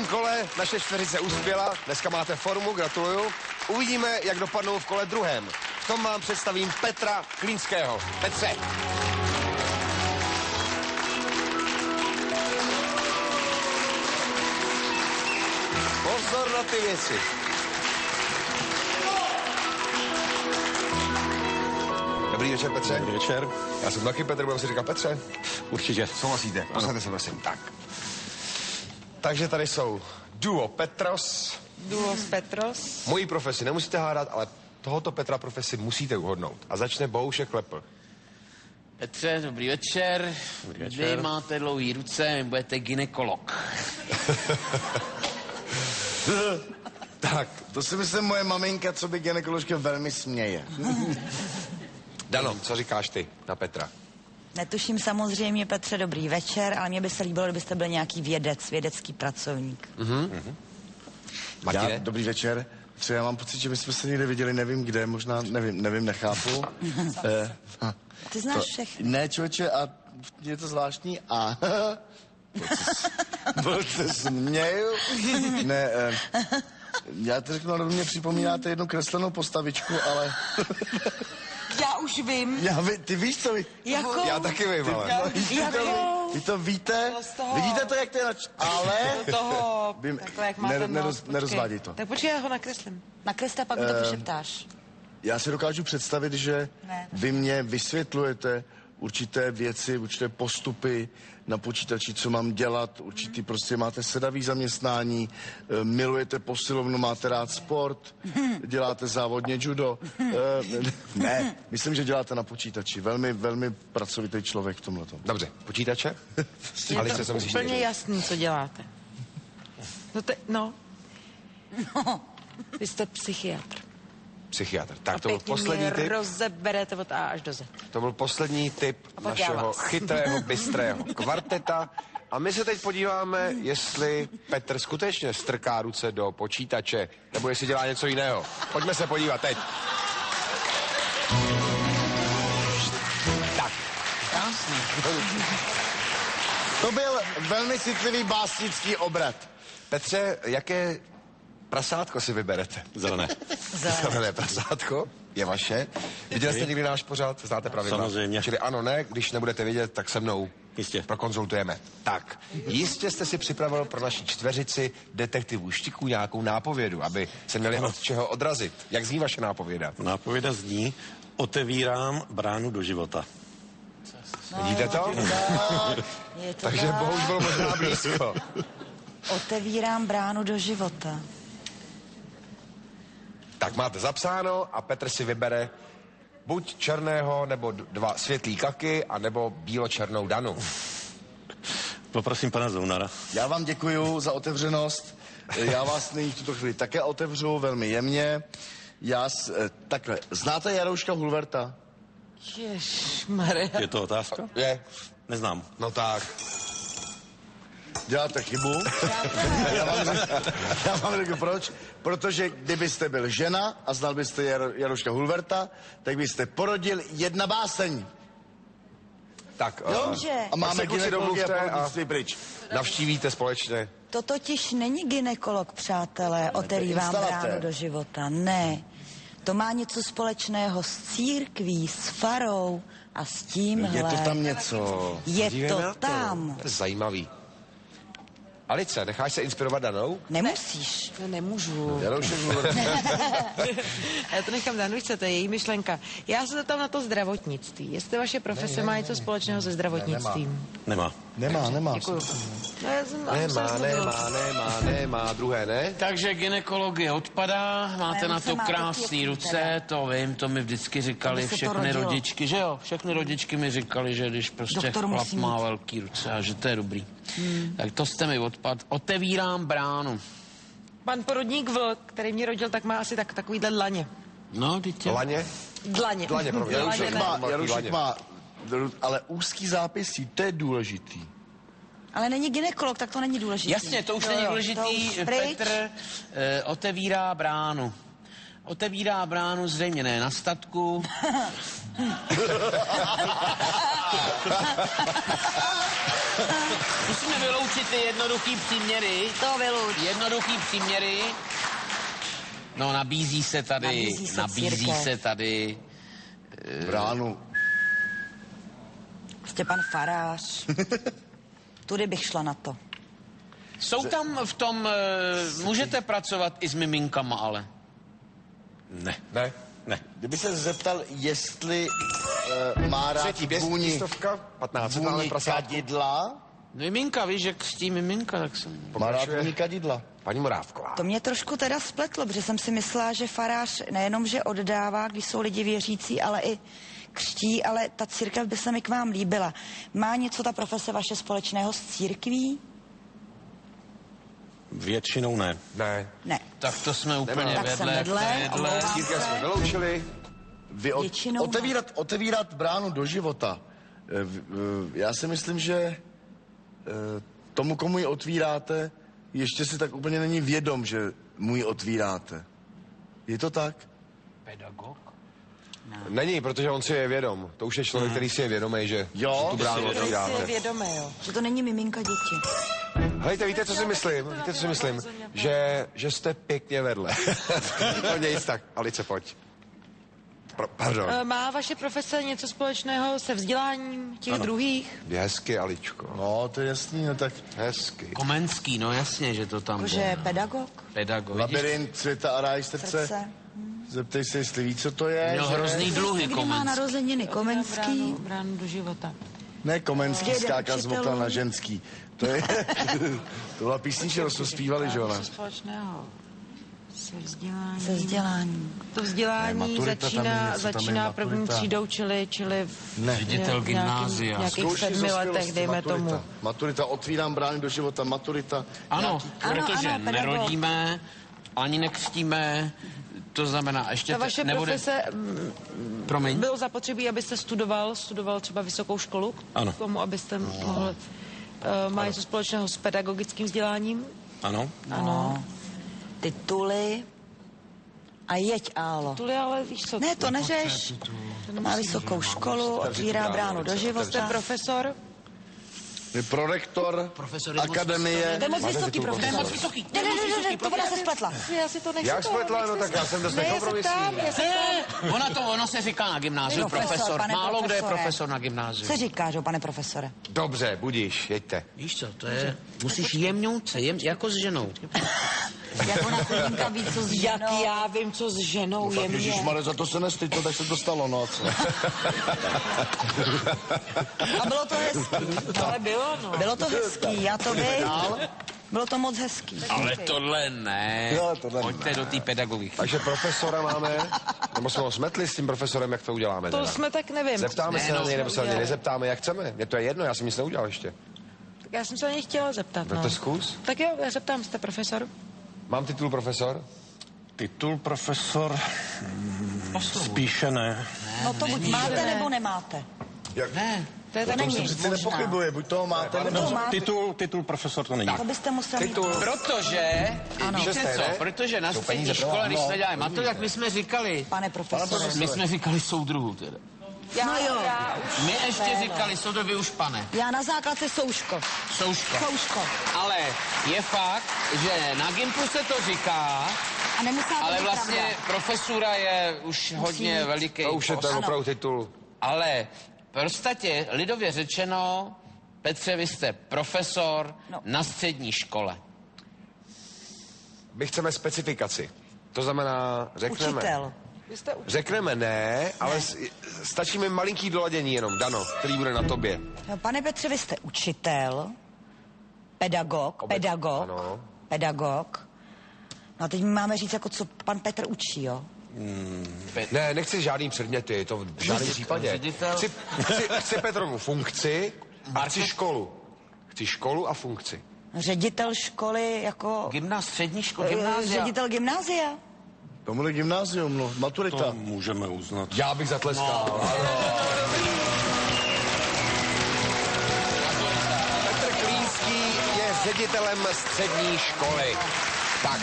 prvním kole naše čtveřice uspěla, dneska máte formu, gratuluju. Uvidíme, jak dopadnou v kole druhém. V tom vám představím Petra Klínského. Petře. Pozor na ty věci. Dobrý večer, Petře. Dobrý večer. Já jsem taky Petr, budeme si říkat Petře. Určitě. Souhlasíte? Posaďte se, prosím. Tak. Takže tady jsou duo Petros. Duo z Petros. Mojí profesi nemusíte hádat, ale tohoto Petra profesi musíte uhodnout. A začne Bohušek Klepl. Petře, dobrý večer. Dobrý večer. Vy máte dlouhý ruce, vy budete gynekolog. Tak, To si myslím moje maminka, co by gynekoložka velmi směje. Dano, co říkáš ty na Petra? Netuším samozřejmě, Petře, dobrý večer, ale mně by se líbilo, kdybyste byl nějaký vědecký pracovník. Martine? Dobrý večer. Třeba já mám pocit, že my jsme se někde viděli, nevím kde, možná, nevím, nechápu. Ty znáš všechny. Ne, člověče, a je to zvláštní a... Proč se směju? Ne, já to řeknu, ale mě připomínáte jednu kreslenou postavičku, ale... Já už vím. Ty víš, co vy... Jako? Já taky vím, ale... Vy to víte? Vidíte to, jak to je ale... Toho, Vím, takhle, jak má ten nos, nerozváděj to. Tak počkej, já ho nakreslím. Nakreslte, pak mi to přešeptáš. Já si dokážu představit, že Ne. vy mě vysvětlujete určité věci, určité postupy na počítači, co mám dělat, určitý prostě máte sedavý zaměstnání, milujete posilovnu, máte rád sport, děláte závodně judo. Ne, myslím, že děláte na počítači. Velmi, velmi pracovitý člověk v tomhletom. Dobře, počítače? Je Alice, co to musíš úplně říct? jasný, co děláte. No. Vy jste psychiatr. Psychiatr. Tak A to byl pěkně poslední mě tip. rozeberete od A až do Z. To byl poslední tip pak já našeho vás. chytrého, bystrého kvarteta. A my se teď podíváme, jestli Petr skutečně strká ruce do počítače, nebo jestli dělá něco jiného. Pojďme se podívat teď. Tak. Krásný. To byl velmi citlivý básnický obrat. Petře, jaké prasátko si vyberete? Zelené. Zelené prasátko je vaše. Viděli jste někdy náš pořad? Znáte pravidla? Samozřejmě. Čili ano, ne, když nebudete vidět, tak se mnou Jistě. prokonzultujeme. Tak, jistě jste si připravil pro naši čtveřici detektivů Štiků nějakou nápovědu, aby se měli od čeho odrazit. Jak zní vaše nápověda? Nápověda zní: otevírám bránu do života. Vidíte to? Je to Takže tak. Bohuž byl možná blízko. Otevírám bránu do života. Tak máte zapsáno a Petr si vybere buď černého, nebo dva světlý kaky, anebo bílo-černou Danu. Poprosím pana Zounara. Já vám děkuju za otevřenost. Já vás nyní v tuto chvíli také otevřu velmi jemně. Takhle, znáte Jarouška Hulverta? Ježišmarja. Je to otázka? Je? Neznám. No tak. Děláte chybu. Já vám řeknu proč. Protože kdybyste byl žena a znal byste Jarouška Hulverta, tak byste porodil jedna báseň. Tak, Dobře. A máme se kluci gynekologie a domluvte a porodnictví pryč. navštívíte společně. To totiž není gynekolog, přátelé, otevírám instalatér. bránu do života. Ne. To má něco společného s církví, s farou a s tímhle. Je to tam něco. Je Dívejme na to tam. To je zajímavý. Alice, necháš se inspirovat Danou? Nemusíš. No nemůžu. Jaroušek Hulverta. Já to nechám Danujce, to je její myšlenka. Já se zeptám na to zdravotnictví. Jestli vaše profese má něco společného se zdravotnictvím. Nemá. Nemá. Děkuju. No, já jsem Nemá, druhé ne. Takže gynekologie odpadá, máte Ne, na se to má krásné pěkný ruce, teda. to vím, to mi vždycky říkali Aby se to všechny rodilo. rodičky, že jo, všechny rodičky mi říkali, že když prostě Doktor chlap musí má mít. velký ruce a že to je dobrý. Tak to jste mi odpad. Otevírám bránu. Pan porodník Vlk, který mě rodil, tak má asi takovýhle dlaně. No, dítě. Laně? Dlaně. Dlaně pro mě. Dlaně, ne. Jaroušek má, ale úzký zápisí, to je důležitý. Ale není gynekolog, tak to není důležité. Jasně, to už není důležitý. Petr otevírá bránu. Otevírá bránu zřejmě ne na statku. Musíme vyloučit ty jednoduchý příměry. To vyluč. Jednoduchý příměry. No, nabízí se tady. Nabízí se tady. Bránu. Štěpán Farář. Tudy bych šla na to. Jsou tam v tom, můžete pracovat i s miminkama, ale. Ne. Ne? Ne. Kdyby se zeptal, jestli má rád Třetí vůni, běstovka, 15 máme vůni prasátku. kadidla, Miminka, víš, jak křtí miminka, tak jsem... má rád Pokračuje vůni kadidla. paní Morávková. To mě trošku teda spletlo, protože jsem si myslela, že farář nejenom, že oddává, když jsou lidi věřící, ale i křtí, ale ta církev by se mi k vám líbila. Má něco ta profese vaše společného s církví? Většinou ne. Ne. Ne. Tak to jsme úplně Tak jsem vedle, omlouvám Církev jsme se. vyloučili. Vy Většinou ne. otevírat bránu do života. Já si myslím, že tomu, komu ji otvíráte, ještě si tak úplně není vědom, že mu ji otvíráte. Je to tak? Pedagog? Není, protože on si je vědom. To už je člověk, který si je vědomý, že Jo, tu bránu Si je otvíráme. vědomý, jo. Že to není miminka děti. Hejte, víte, co si myslím? Víte, co si myslím? Že jste pěkně vedle. To nic tak. Alice, pojď. Pardon. Má vaše profese něco společného se vzděláním těch druhých? Je hezky, Aličko. No, to je jasný, no tak Hezky. Komenský, no jasně, že to tam Jakože jde. pedagog? Pedagog. labirint světa a ráj srdce. Srdce. Zeptej se, jestli ví, co to je. Měl že- hrozný dluhy, Kdy má Komenský. narozeniny Komenský? Bránu do života. Ne, Komenský Jeden skáká z okna učitelů. na ženský. To je... to byla písnička, co zpívali, že ona? Něco společného se vzděláním. Se vzděláním. To vzdělání Ne, maturita tam je něco, tam je začíná první maturita. třídou, čili v Ne. Ředitel gymnázia. nějakých Zkoušky 7 letech, dospělosti, dejme maturita. tomu. Maturita, otvírám brány do života, maturita. Ano, Ano, protože ano, pedagog. nerodíme, ani nekřtíme, to znamená, ještě Ta vaše nebude... profese Promiň. bylo zapotřebí, abyste studoval třeba vysokou školu? Ano. K tomu, abyste mohl... Má něco společného s pedagogickým vzděláním? Ano. Ano. Tituly. A jeď, Álo. Tuhle, ale víš co? Ne, to neřeš. Má vysokou školu, otvírá bránu do Jste života. profesor? Je prorektor Profesor je moc akademie. To je moc vysoký To je profesor. moc vysoký. Ne, to ona se spletla. Já si to nechci. Jak spletla, no tak já jsem dost Ne, já se nekompromisní. ptám, já se ptám. Ono se říká na gymnáziu profesor. pane Málo kdo je profesore. profesor na gymnáziu. Co říkáš, jo, pane profesore? Dobře, budíš, jeďte. Víš co, to je... Musíš jemňout se, jako s ženou. Jak ona chudinka ví, co s Jak ženou. já vím, co s ženou je mě. Ježišmarja, za to se nestyď, to tak se to stalo, no a co? A bylo to hezký. Ale bylo, no. Bylo to hezký, já to vím. Bylo to moc hezký. Ale tohle ne. Jo, tohle ne. Pojďte do té pedagogiky. Takže profesora máme, nebo jsme ho smetli s tím profesorem, jak to uděláme To teda? jsme tak nevím. Zeptáme se Ne, na no, něj, nebo se na něj udělali. nezeptáme, jak chceme. Mně to je jedno, já jsem nic neudělal ještě. Tak já jsem se na něj chtěla zeptat, No no. to zkus. Tak jo, já zeptám, jste profesor? Mám titul profesor? Titul profesor spíše ne. No to buď máte, nebo nemáte. Ne. To je tak není. není. Přeci nepochybuje, buď toho máte, nebo... To máte. Titul profesor to není. To byste musel mít. Titul. Protože, Ano. víte Šesté, co, ne? protože na Jsou střední peníze pro škole, vás. když jsme dělali matu, tak my jsme říkali, Pane profesore. my jsme říkali soudruhu teda. No jo. My ještě říkali soudruh, vy už pane, Já na základce Souško. souško. Souško. Ale je fakt, že na Gimplu se to říká, A nemusí to ale být vlastně pravda. profesura je už hodně mít. veliký To už je post. ten opravdu titul. Ale v podstatě lidově řečeno, Petře, vy jste profesor No. na střední škole. My chceme specifikaci. To znamená, řekneme... Učitel. Vy jste učitel. Řekneme ne, ale stačí mi malinký doladění jenom, Dano, který bude na tobě. No, pane Petře, vy jste učitel, pedagog, Ano. pedagog. No a teď mi máme říct, jako co pan Petr učí, jo? Ne, nechci žádný předměty, to v žádném případě. ředitel. Chci Petrovu funkci a chci školu. Chci školu a funkci. Ředitel školy, jako... Střední škola, gymnázia. Ředitel gymnázia? Tomuhle gymnázium, no, maturita. To můžeme uznat. Já bych zatleskal. Ano. Petr Klínský je ředitelem střední školy. Tak.